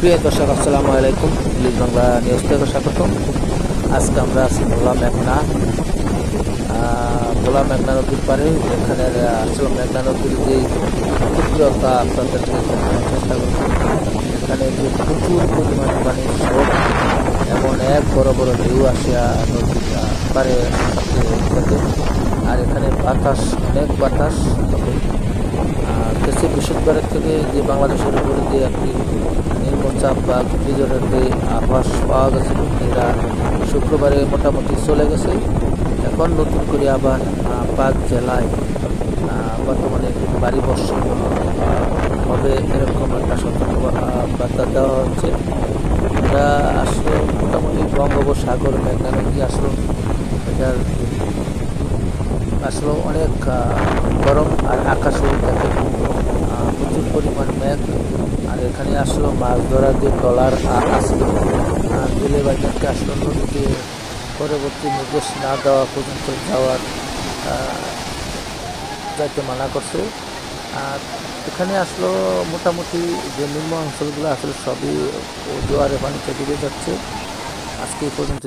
প্রিয় দর্শক, আসসালামু আলাইকুম। পুলিশ বাংলা নিউজ থেকে স্বাগতম। আজকে আমরা আছি ভোলা মেঘনা নদীর পারে। এখানে আসলে মেঘনা নদীর যে তীব্রতা আপনাদেরকে দেখানোর চেষ্টা করব। এখানে যে প্রচুর পরিমাণে পানির স্রোত, এমন এক বড় বড় ঢেউ আসিয়া নদীর পারে থাকে। আর এখানে বাতাস, অনেক বাতাস। তবে দেশে বৃহস্পতিবারের থেকে যে বাংলাদেশের উপরে যে একটি নিম্নচাপ বা ঘূর্ণিঝড়ের যে আভাস পাওয়া গেছিল, এরা শুক্রবারে মোটামুটি চলে গেছে। এখন নতুন করে আবার 5 জেলায় বর্তমানে ভারী বর্ষণ হবে এরকম একটা সতর্কবার্তা দেওয়া হচ্ছে। এটা আসলে মোটামুটি বঙ্গোপসাগর মেঘনা নদী এটার আসলে অনেক গরম, আর আকাশেও দেখে প্রচুর পরিমাণ মেঘ। আর এখানে আসলে মাছ ধরার যে ট্রলার আসলো, জেলে বাজারকে আসলে নদীতে পরবর্তী নির্দেশ না দেওয়া পর্যন্ত যাইতে মানা করছে। আর এখানে আসলে মোটামুটি যে নিম্ন অঞ্চলগুলো আসলে সবই জোয়ারে পানিতে ডুবে যাচ্ছে। আজকে এই পর্যন্ত।